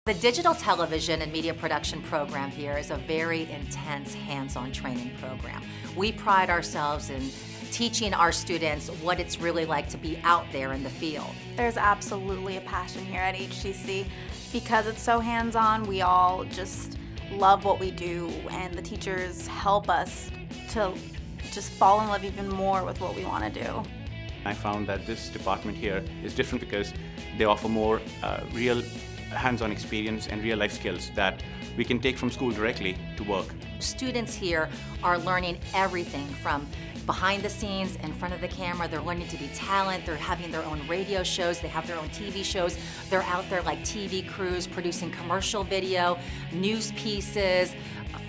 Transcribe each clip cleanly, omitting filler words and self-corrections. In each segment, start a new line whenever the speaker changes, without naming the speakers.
The digital television and media production program here is a very intense hands-on training program. We pride ourselves in teaching our students what it's really like to be out there in the field.
There's absolutely a passion here at HCC. Because it's so hands-on, we all just love what we do, and the teachers help us to just fall in love even more with what we want to do.
I found that this department here is different because they offer more real hands-on experience and real-life skills that we can take from school directly to work.
Students here are learning everything from behind the scenes, in front of the camera. They're learning to be talent. They're having their own radio shows. They have their own TV shows. They're out there like TV crews, producing commercial video, news pieces,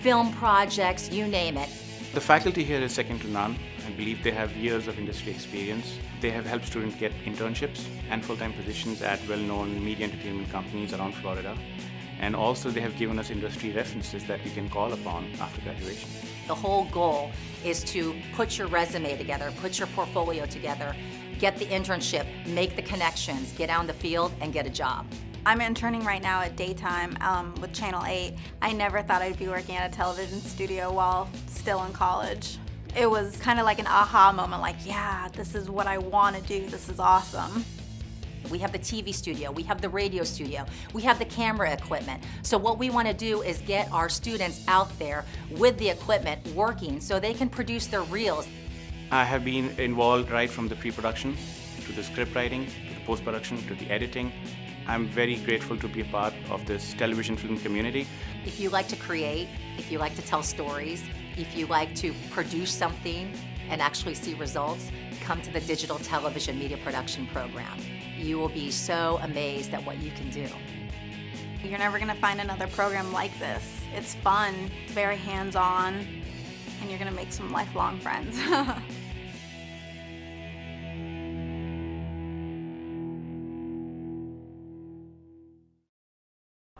film projects, you name it.
The faculty here is second to none. I believe they have years of industry experience. They have helped students get internships and full-time positions at well-known media entertainment companies around Florida. And also they have given us industry references that we can call upon after graduation.
The whole goal is to put your resume together, put your portfolio together, get the internship, make the connections, get out in the field, and get a job.
I'm interning right now at Daytime with Channel 8. I never thought I'd be working at a television studio while still in college. It was kind of like an aha moment, like, yeah, this is what I want to do, this is awesome.
We have the TV studio, we have the radio studio, we have the camera equipment. So what we want to do is get our students out there with the equipment working so they can produce their reels.
I have been involved right from the pre-production to the script writing, to the post-production, to the editing. I'm very grateful to be a part of this television film community.
If you like to create, if you like to tell stories, if you like to produce something and actually see results, come to the digital television media production program. You will be so amazed at what you can do.
You're never going to find another program like this. It's fun, it's very hands-on, and you're going to make some lifelong friends.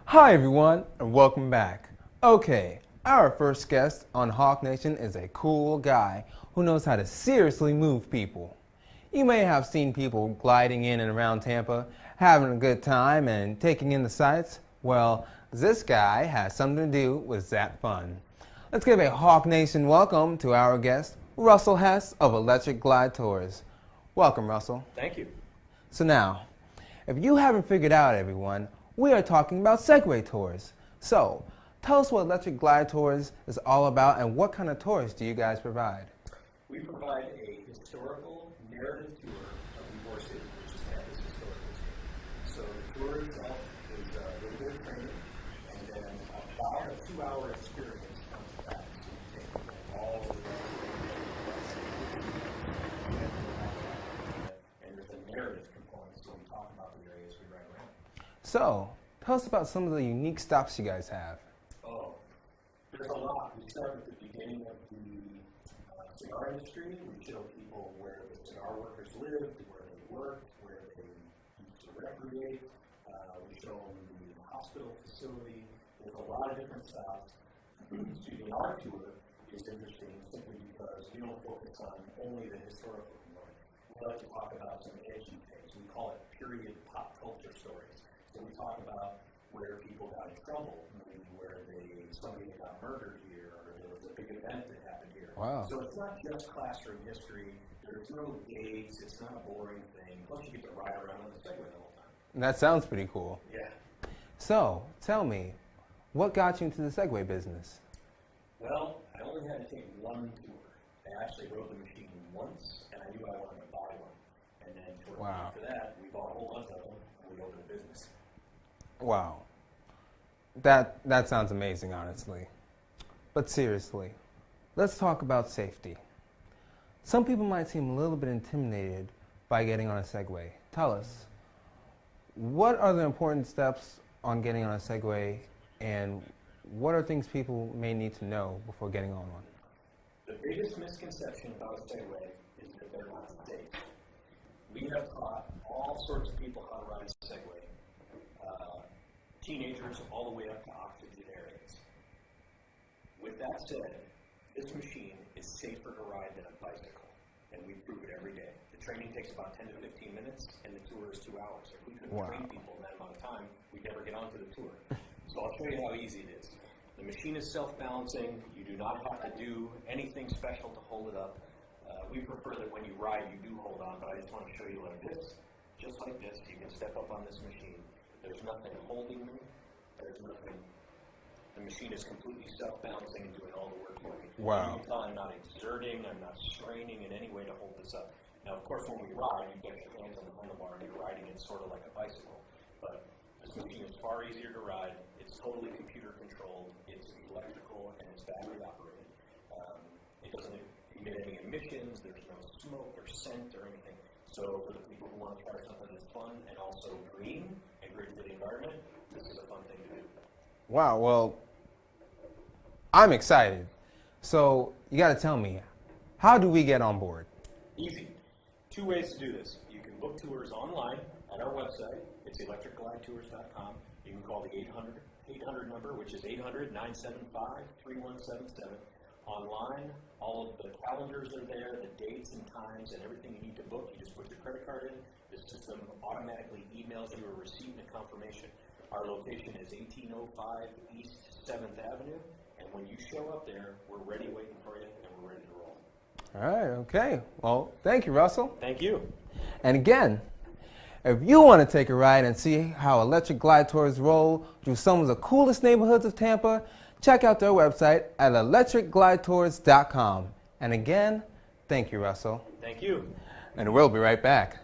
Hi everyone, and welcome back. Okay, our first guest on Hawk Nation is a cool guy who knows how to seriously move people. You may have seen people gliding in and around Tampa, having a good time and taking in the sights. Well, this guy has something to do with that fun. Let's give a Hawk Nation welcome to our guest, Russell Hess of Electric Glide Tours. Welcome, Russell.
Thank you.
So now, if you haven't figured out, everyone, we are talking about Segway tours. So, tell us what Electric Glide Tours is all about and what kind of tours do you guys provide?
We provide a historical narrative tour of Ybor City, which is campus historical tour. So the tour itself is a little bit of training, and then about a 2-hour experience comes back. So you take all of the and there's a narrative component, so we talk about the areas we ride around.
So, tell us about some of the unique stops you guys have.
Oh, there's a lot. We start at the beginning of the cigar industry. We show people where the cigar workers lived, where they worked, where they used to recreate. We show them the hospital facility. There's a lot of different stops. Excuse me, our tour is interesting simply because we don't focus on only the historical component. We like to talk about some edgy things. We call it period pop culture stories. So we talk about where people got in trouble, maybe where somebody got murdered here, or there was a big event that happened here.
Wow.
So it's not just classroom history. There's no dates. It's not a boring thing. Plus, you get to ride around on the Segway the whole time.
That sounds pretty cool.
Yeah.
So, tell me, what got you into the Segway business?
Well, I only had to take one tour. I actually rode the machine once, and I knew I wanted to buy one. And then shortly after that, we bought a whole bunch of them, and we opened a business.
Wow. That sounds amazing, honestly. But seriously, let's talk about safety. Some people might seem a little bit intimidated by getting on a Segway. Tell us, what are the important steps on getting on a Segway, and what are things people may need to know before getting on one?
The biggest misconception about a Segway is that they're not safe. We have taught all sorts of people how to ride a Segway, teenagers all the way up to octogenarians. With that said, this machine is safer to ride than a bicycle, and we prove it every day. The training takes about 10 to 15 minutes, and the tour is 2 hours. If we couldn't train people in that amount of time, we'd never get onto the tour. So I'll show you how easy it is. The machine is self-balancing. You do not have to do anything special to hold it up. We prefer that when you ride, you do hold on, but I just want to show you like this. Just like this, you can step up on this machine. There's nothing holding me. There's nothing. The machine is completely self-balancing and doing all the work for me.
Wow.
You can tell I'm not exerting, I'm not straining in any way to hold this up. Now, of course, when we ride, you get your hands on the handlebar and you're riding it sort of like a bicycle. But this machine is far easier to ride. It's totally computer controlled. It's electrical and it's battery operated. It doesn't emit any emissions. There's no smoke or scent or anything. So for the people who want to try something that's fun and also green and great for the environment, this is a fun thing to do.
Wow, well, I'm excited. So you got to tell me, how do we get on board?
Easy. 2 ways to do this. You can book tours online at our website. It's electricglidetours.com. You can call the 800 number, which is 800-975-3177. Online, all of the calendars are there, the dates and times and everything you need to book. You just put your credit card in. The system automatically emails you a receipt and a confirmation. Our location is 1805 East 7th Avenue, and when you show up there, we're ready waiting for you, and we're ready to roll.
All right, okay. Well, thank you, Russell.
Thank you.
And again, if you want to take a ride and see how electric glide tours roll through some of the coolest neighborhoods of Tampa, check out their website at electricglidetours.com. And again, thank you, Russell.
Thank you.
And we'll be right back.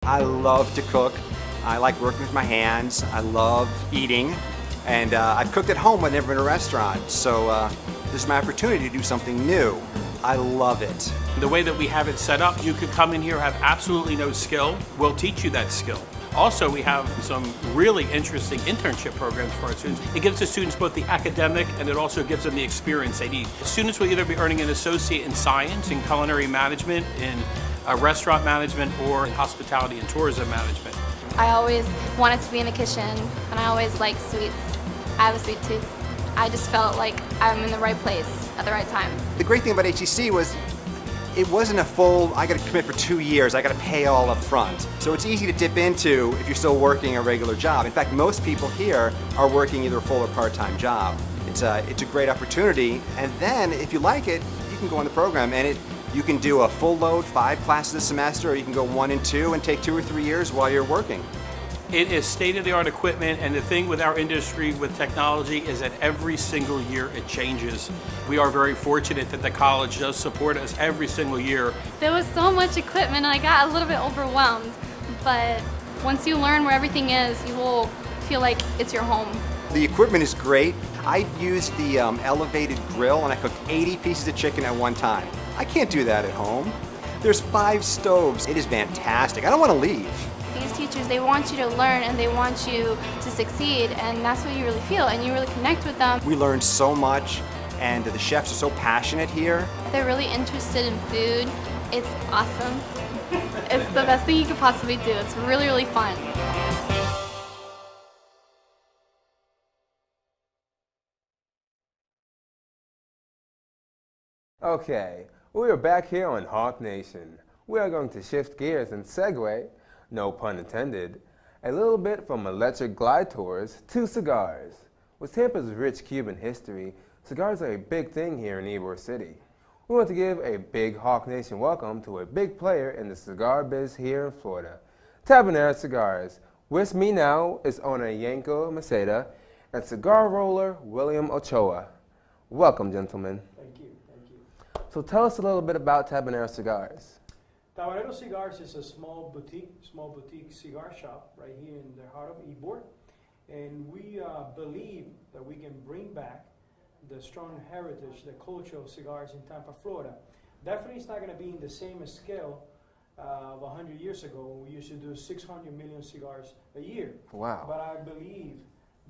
I love to cook. I like working with my hands. I love eating. And I've cooked at home, but never in a restaurant. So this is my opportunity to do something new. I love it.
The way that we have it set up, you could come in here, have absolutely no skill. We'll teach you that skill. Also, we have some really interesting internship programs for our students. It gives the students both the academic and it also gives them the experience they need. Students will either be earning an associate in science, in culinary management, in restaurant management, or in hospitality and tourism management.
I always wanted to be in the kitchen, and I always liked sweets. I have a sweet tooth. I just felt like I'm in the right place at the right time.
The great thing about HEC was it wasn't a full, I got to commit for 2 years, I got to pay all up front. So it's easy to dip into if you're still working a regular job. In fact, most people here are working either a full or part-time job. It's a great opportunity, and then if you like it, you can go on the program, and you can do a full load, 5 classes a semester, or you can go 1 and 2 and take 2 or 3 years while you're working.
It is state-of-the-art equipment, and the thing with our industry with technology is that every single year it changes. We are very fortunate that the college does support us every single year.
There was so much equipment and I got a little bit overwhelmed, but once you learn where everything is, you will feel like it's your home.
The equipment is great. I used the elevated grill and I cooked 80 pieces of chicken at one time. I can't do that at home. There's 5 stoves. It is fantastic. I don't want to leave.
These teachers, they want you to learn and they want you to succeed, and that's what you really feel, and you really connect with them.
We learned so much, and the chefs are so passionate here.
They're really interested in food. It's awesome. It's the best thing you could possibly do. It's really, really fun.
Okay, we are back here on Hawk Nation. We are going to shift gears and segue, no pun intended, a little bit from electric glide tours to cigars. With Tampa's rich Cuban history, cigars are a big thing here in Ybor City. we want to give a big Hawk Nation welcome to a big player in the cigar biz here in Florida, Tabanera Cigars. With me now is owner Yanko Maceda and cigar roller William Ochoa. Welcome, gentlemen.
Thank you, thank you.
So tell us a little bit about Tabanera Cigars.
Tabanero Cigars is a small boutique cigar shop right here in the heart of Ybor. And we believe that we can bring back the strong heritage, the culture of cigars in Tampa, Florida. Definitely it's not going to be in the same scale of 100 years ago when we used to do 600 million cigars a year.
Wow.
But I believe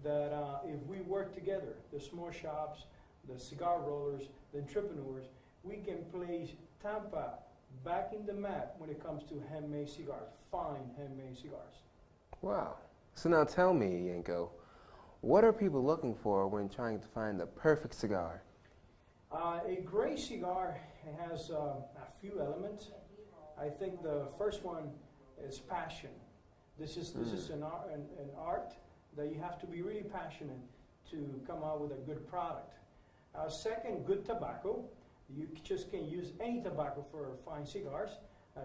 that if we work together, the small shops, the cigar rollers, the entrepreneurs, we can place Tampa back in the map when it comes to handmade cigars, fine handmade cigars.
Wow. So now tell me, Yanko, what are people looking for when trying to find the perfect cigar?
A great cigar has a few elements. I think the first one is passion. This is an art that you have to be really passionate to come out with a good product. Second, good tobacco. You just can't use any tobacco for fine cigars.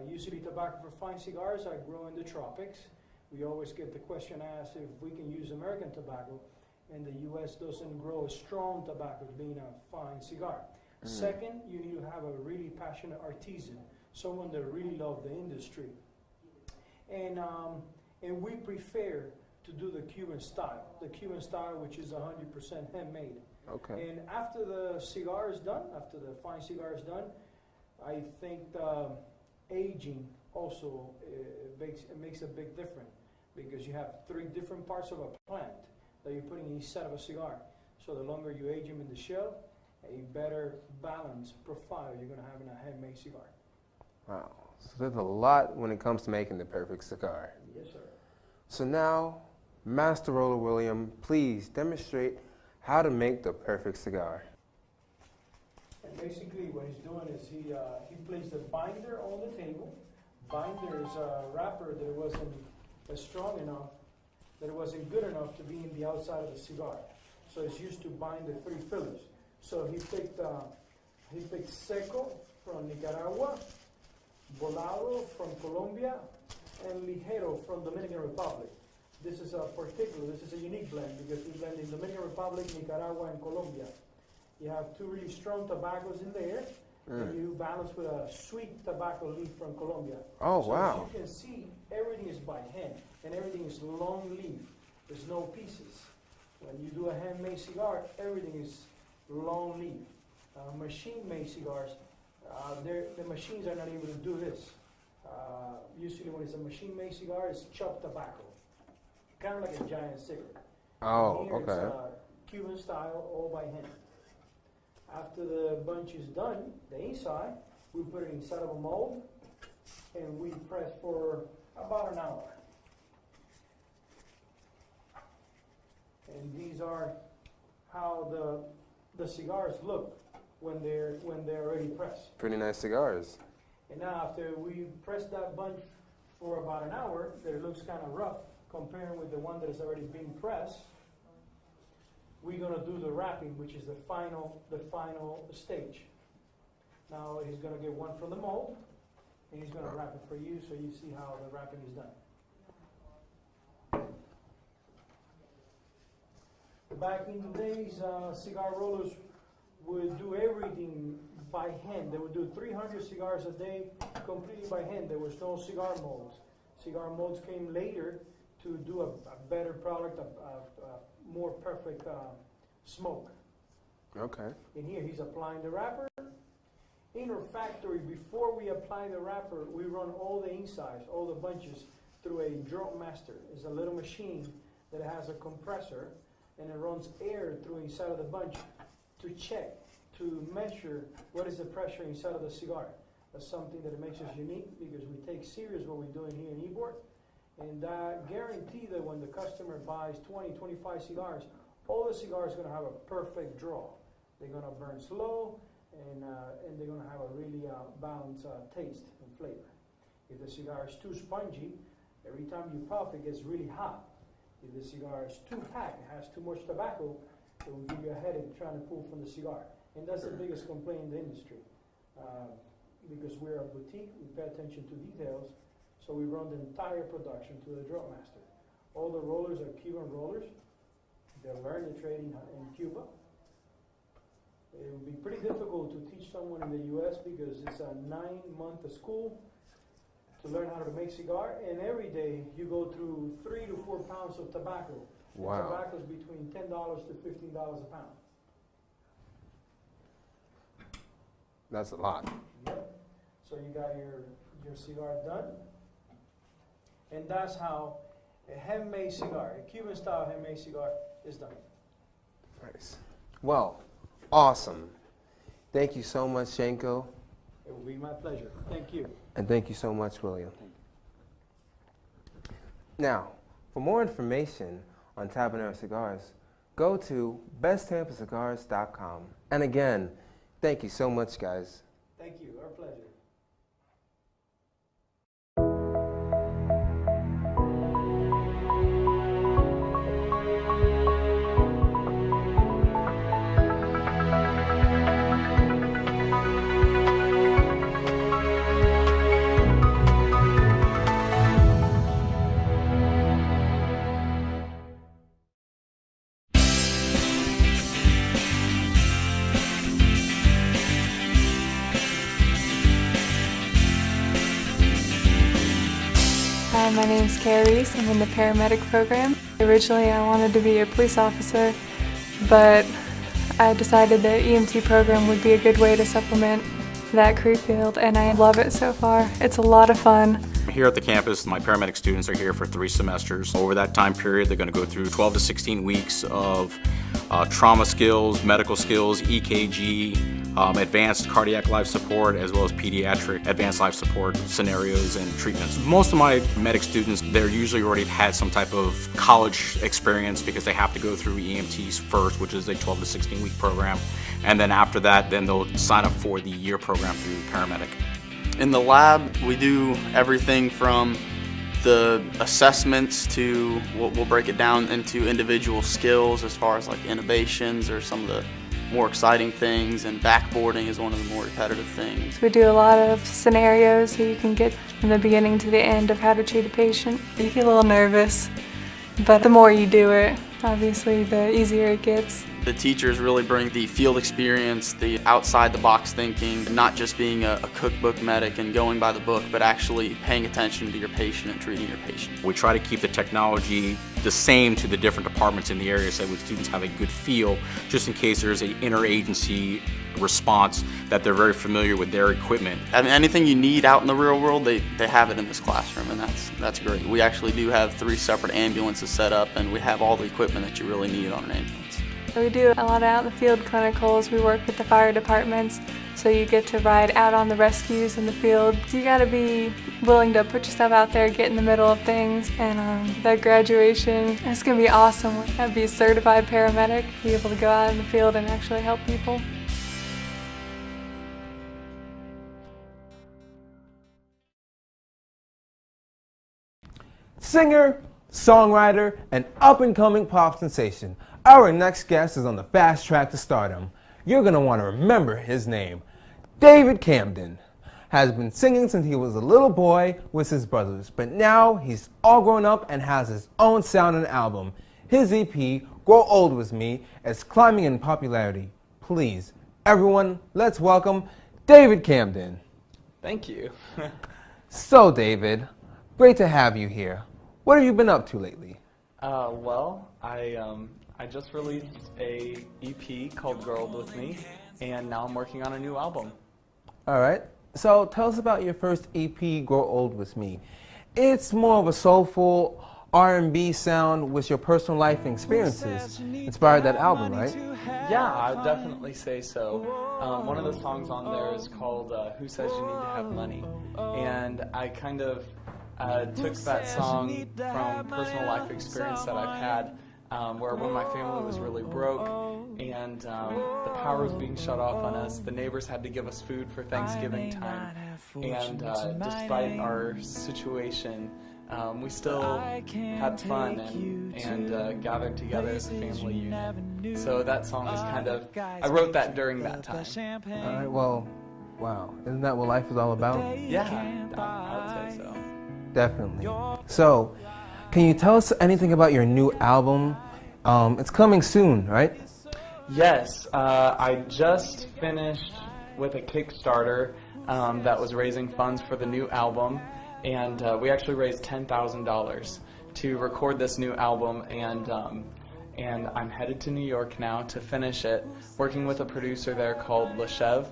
Usually tobacco for fine cigars are grown in the tropics. We always get the question asked if we can use American tobacco, and the U.S. doesn't grow strong tobacco being a fine cigar. Second, you need to have a really passionate artisan, someone that really loves the industry. And we prefer to do the Cuban style, which is 100% handmade.
Okay.
And after the cigar is done, after the fine cigar is done, I think aging also makes a big difference, because you have 3 different parts of a plant that you're putting in each side of a cigar. So the longer you age them in the shell, a better balanced profile you're going to have in a handmade cigar.
Wow. So there's a lot when it comes to making the perfect cigar.
Yes, sir.
So now, Master Roller William, please demonstrate how to make the perfect cigar.
And basically what he's doing is he placed the binder on the table. Binder is a wrapper that wasn't strong enough, that it wasn't good enough to be in the outside of the cigar. So it's used to bind the 3 fillers. So he picked Seco from Nicaragua, Volado from Colombia, and Ligero from Dominican Republic. This is a unique blend because we blend in Dominican Republic, Nicaragua, and Colombia. You have 2 really strong tobaccos in there, and you balance with a sweet tobacco leaf from Colombia.
Oh,
so
wow.
As you can see, everything is by hand, and everything is long leaf. There's no pieces. When you do a handmade cigar, everything is long leaf. Machine-made cigars, the machines are not able to do this. Usually when it's a machine-made cigar, it's chopped tobacco, kind of like a giant cigarette.
Oh,
Here
okay.
It's Cuban style, all by hand. After the bunch is done, the inside, we put it inside of a mold, and we press for about an hour. And these are how the cigars look when they're already pressed.
Pretty nice cigars.
And now after we press that bunch for about an hour, that it looks kind of rough comparing with the one that has already been pressed, we're going to do the wrapping, which is the final stage. Now he's going to get one from the mold, and he's going to wrap it for you so you see how the wrapping is done. Back in the days, cigar rollers would do everything by hand. They would do 300 cigars a day completely by hand. There was no cigar molds. Cigar molds came later to do a better product, a more perfect smoke.
Okay.
And here he's applying the wrapper. In our factory, before we apply the wrapper, we run all the insides, all the bunches, through a drop master. It's a little machine that has a compressor, and it runs air through inside of the bunch to check, to measure what is the pressure inside of the cigar. That's something that makes us unique, because we take serious what we're doing here in Ybor, and guarantee that when the customer buys 20, 25 cigars, all the cigars are going to have a perfect draw. They're going to burn slow, and they're going to have a really balanced taste and flavor. If the cigar is too spongy, every time you puff, it gets really hot. If the cigar is too packed, it has too much tobacco, it will give you a headache trying to pull from the cigar. And that's the biggest complaint in the industry. because we're a boutique, we pay attention to details, so we run the entire production to the drill master. All the rollers are Cuban rollers. They learn the trade in Cuba. It would be pretty difficult to teach someone in the U.S. because it's a 9-month school to learn how to make cigar, and every day you go through 3 to 4 pounds of tobacco.
Wow.
And tobacco is between $10 to $15 a pound.
That's a lot.
Yep. So you got your cigar done, and that's how a handmade cigar, a Cuban style handmade cigar, is done.
Nice. Well, awesome. Thank you so much, Shenko.
It will be my pleasure. Thank you.
And thank you so much, William. Now, for more information on Tabanera Cigars, go to besttampacigars.com. And again, thank you so much, guys.
Thank you. Our pleasure.
Hi, my name's Carrie. I'm in the paramedic program. Originally I wanted to be a police officer, but I decided the EMT program would be a good way to supplement that career field, and I love it so far. It's a lot of fun.
Here at the campus, my paramedic students are here for 3 semesters. Over that time period, they're going to go through 12 to 16 weeks of trauma skills, medical skills, EKG, advanced cardiac life support, as well as pediatric advanced life support scenarios and treatments. Most of my medic students, they're usually already had some type of college experience because they have to go through EMTs first, which is a 12 to 16 week program. And then after that, then they'll sign up for the year program through paramedic.
In the lab, we do everything from the assessments to, we'll break it down into individual skills as far as like intubations or some of the more exciting things, and backboarding is one of the more repetitive things.
We do a lot of scenarios so you can get from the beginning to the end of how to treat a patient. You get a little nervous, but the more you do it, obviously the easier it gets.
The teachers really bring the field experience, the outside-the-box thinking, not just being a cookbook medic and going by the book, but actually paying attention to your patient and treating your patient.
We try to keep the technology the same to the different departments in the area so that students have a good feel, just in case there's an interagency response, that they're very familiar with their equipment.
I mean, anything you need out in the real world, they have it in this classroom, and that's great. We actually do have 3 separate ambulances set up, and we have all the equipment that you really need on an ambulance.
We do a lot of out in the field clinicals. We work with the fire departments, so you get to ride out on the rescues in the field. You gotta be willing to put yourself out there, get in the middle of things, and that graduation, it's gonna be awesome. I'd be a certified paramedic, be able to go out in the field and actually help people.
Singer, songwriter, and up-and-coming pop sensation. Our next guest is on the fast track to stardom. You're going to want to remember his name. David Camden has been singing since he was a little boy with his brothers, but now he's all grown up and has his own sound and album. His EP, Grow Old With Me, is climbing in popularity. Please, everyone, let's welcome David Camden.
Thank you.
So, David, great to have you here. What have you been up to lately?
Well, I just released a EP called Grow Old With Me, and now I'm working on a new album.
All right. So tell us about your first EP, Grow Old With Me. It's more of a soulful R&B sound with your personal life and experiences inspired that album, right?
Yeah, I would definitely say so. One of the songs on there is called Who Says You Need to Have Money, and I kind of took that song from personal life experience that I've had, where when my family was really broke and the power was being shut off on us, the neighbors had to give us food for Thanksgiving time, and despite our situation, we still had fun and gathered together as a family unit. So that song is kind of, I wrote that during that time.
All right, well, Wow, isn't that what life is all about?
Yeah, I would say so.
Definitely. So, can you tell us anything about your new album? It's coming soon, right?
Yes, I just finished with a Kickstarter that was raising funds for the new album, and we actually raised $10,000 to record this new album, and I'm headed to New York now to finish it, working with a producer there called Leshev.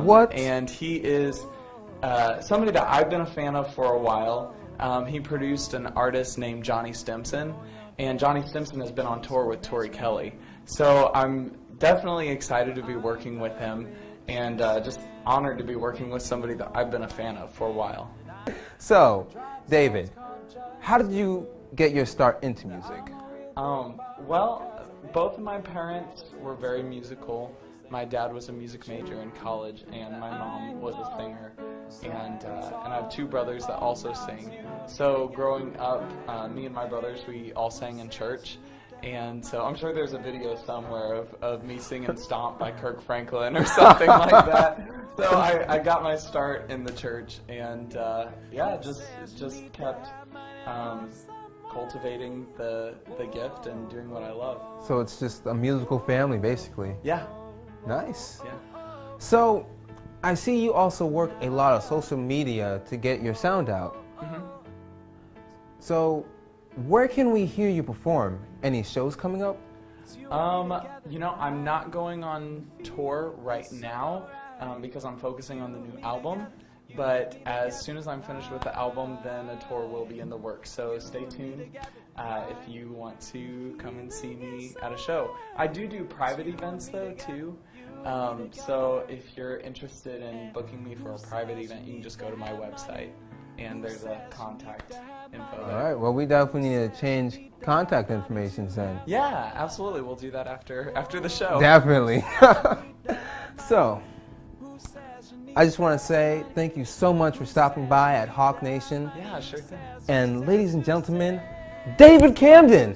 What?
And he is somebody that I've been a fan of for a while. He produced an artist named Johnny Stimson, and Johnny Stimson has been on tour with Tori Kelly. So I'm definitely excited to be working with him, and just honored to be working with somebody that I've been a fan of for a while.
So, David, how did you get your start into music?
Well, both of my parents were very musical. My dad was a music major in college, and my mom was a singer. And I have two brothers that also sing. So growing up, me and my brothers, we all sang in church. And so I'm sure there's a video somewhere of me singing Stomp by Kirk Franklin or something like that. So I got my start in the church, and yeah, just kept cultivating the gift and doing what I love.
So it's just a musical family, basically.
Yeah.
Nice.
Yeah.
So, I see you also work a lot of social media to get your sound out.
Mm-hmm.
So, where can we hear you perform? Any shows coming up?
You know, I'm not going on tour right now because I'm focusing on the new album. But as soon as I'm finished with the album, then a tour will be in the works. So stay tuned if you want to come and see me at a show. I do private events though too. So if you're interested in booking me for a private event, you can just go to my website and there's a contact info there.
All right. Well, we definitely need to change contact information then.
Yeah, absolutely. We'll do that after the show.
Definitely. So, I just want to say thank you so much for stopping by at Hawk Nation.
Yeah, sure thing.
And ladies and gentlemen, David Camden.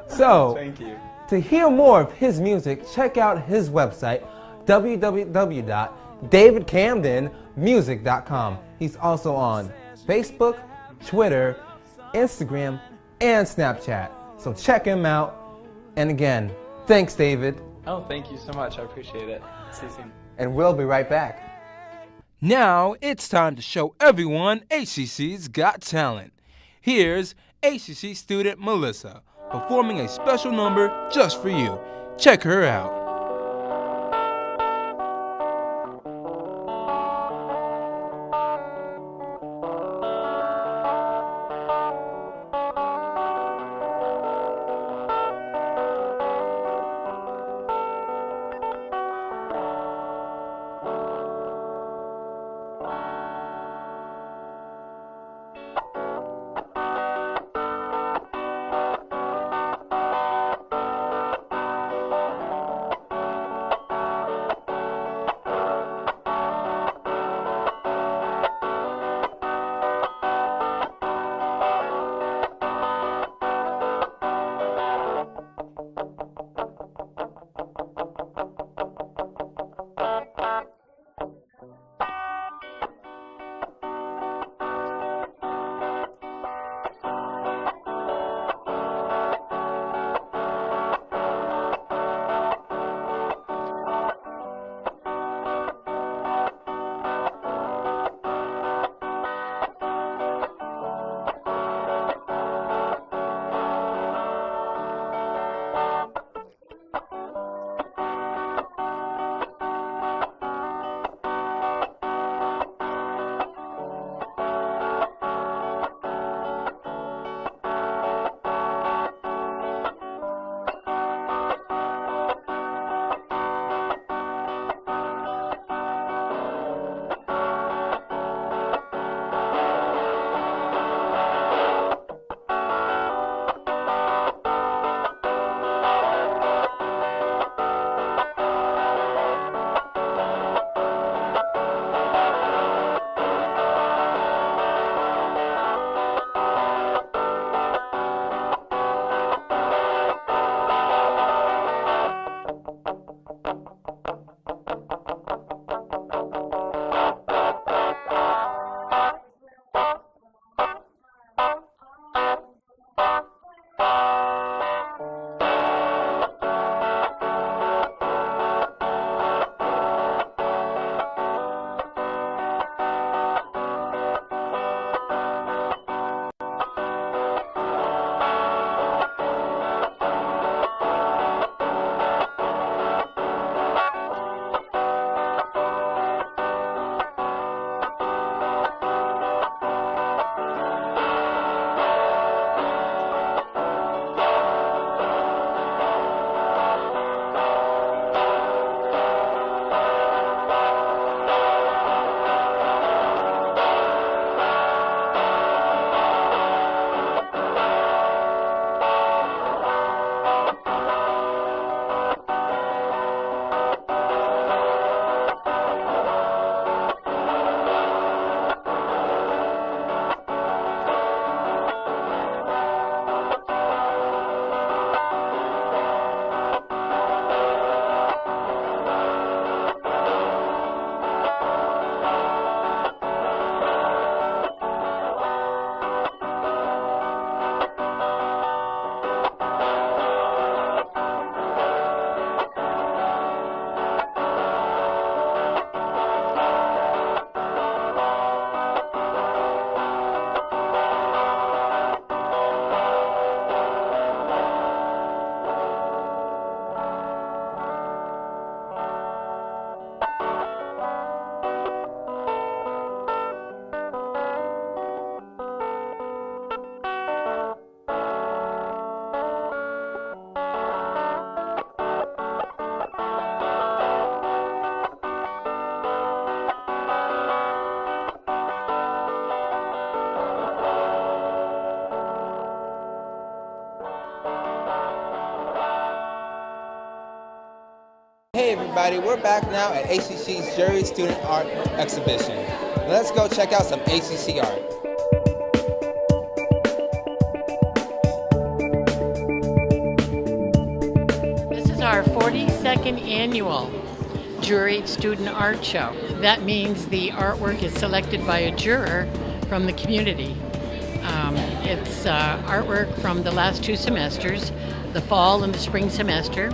So,
Thank you.
to hear more of his music, check out his website, www.davidcamdenmusic.com. He's also on Facebook, Twitter, Instagram, and Snapchat. So check him out. And again, thanks, David.
Oh, thank you so much. I appreciate it. See you soon.
And we'll be right back. Now it's time to show everyone HCC's Got Talent. Here's HCC student Melissa performing a special number just for you. Check her out. Hey everybody, we're back now at ACC's Jury Student Art Exhibition. Let's go check out some ACC art.
This is our 42nd annual Jury Student Art Show. That means the artwork is selected by a juror from the community. It's artwork from the last 2 semesters, the fall and the spring semester.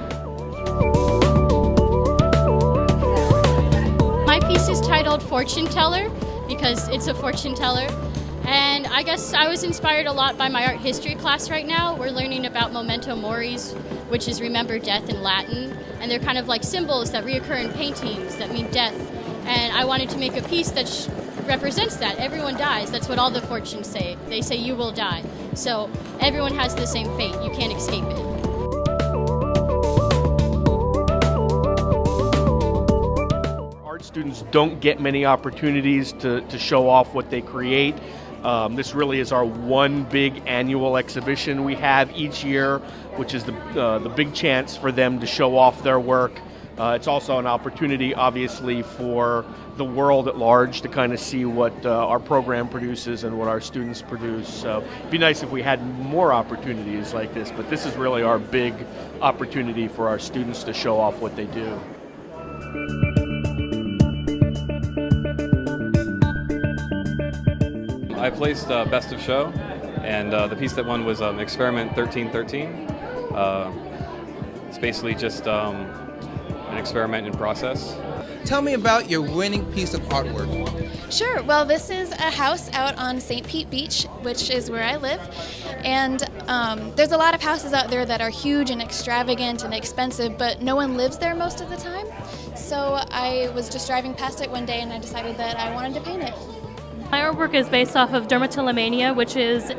My piece is titled Fortune Teller because it's a fortune teller. And I guess I was inspired a lot by my art history class right now. We're learning about memento moris, which is remember death in Latin. And they're kind of like symbols that reoccur in paintings that mean death. And I wanted to make a piece that represents that. Everyone dies. That's what all the fortunes say. They say you will die. So everyone has the same fate. You can't escape it.
Art students don't get many opportunities to show off what they create. This really is our one big annual exhibition we have each year, which is the big chance for them to show off their work. It's also an opportunity, obviously, for the world at large to kind of see what our program produces and what our students produce. So it'd be nice if we had more opportunities like this, but this is really our big opportunity for our students to show off what they do.
I placed Best of Show, and the piece that won was Experiment 1313. It's basically just an experiment in process.
Tell me about your winning piece of artwork.
Sure. Well, this is a house out on St. Pete Beach, which is where I live. And there's a lot of houses out there that are huge and extravagant and expensive, but no one lives there most of the time. So I was just driving past it one day and I decided that I wanted to paint it.
My artwork is based off of dermatillomania, which is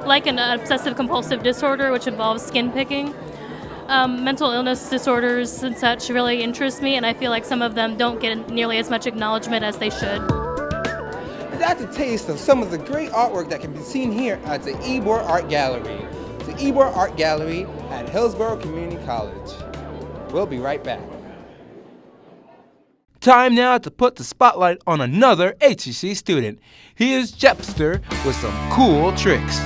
like an obsessive-compulsive disorder, which involves skin picking. Mental illness disorders and such really interest me, and I feel like some of them don't get nearly as much acknowledgement as they should.
That's a taste of some of the great artwork that can be seen here at the Ybor Art Gallery. The Ybor Art Gallery at Hillsborough Community College. We'll be right back. Time now to put the spotlight on another HCC student. Here's Jepster with some cool tricks.